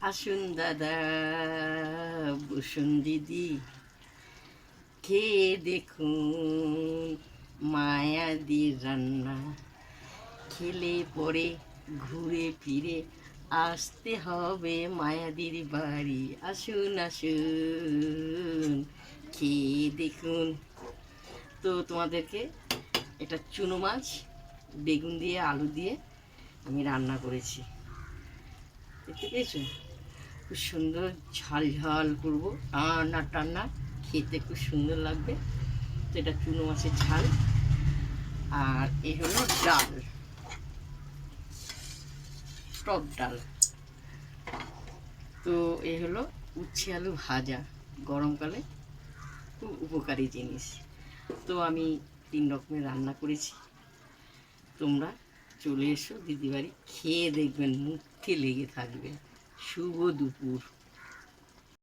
আসুন দাদা, বসুন দিদি, খেয়ে দেখুন মায়াদির রান্না। খেলে পরে ঘুরে ফিরে আসতে হবে মায়াদির বাড়ি। আসুন আসুন, খেয়ে দেখুন। তো তোমাদেরকে এটা চুনো মাছ বেগুন দিয়ে আলু দিয়ে আমি রান্না করেছি, দেখতে পেয়েছো? খুব সুন্দর ঝাল ঝাল করবো, টান্না টান্না, খেতে খুব সুন্দর লাগবে। তো এটা চুনো মাছের ঝাল। আর এ হলো ডাল, টক ডাল। তো এ হলো উচ্ছে আলু ভাজা, গরমকালে খুব উপকারী জিনিস। তো আমি 3 রকমের রান্না করেছি। তোমরা চলে এসো দিদি বাড়ি, খেয়ে দেখবেন মুখে লেগে থাকবে। শুভ দুপুর।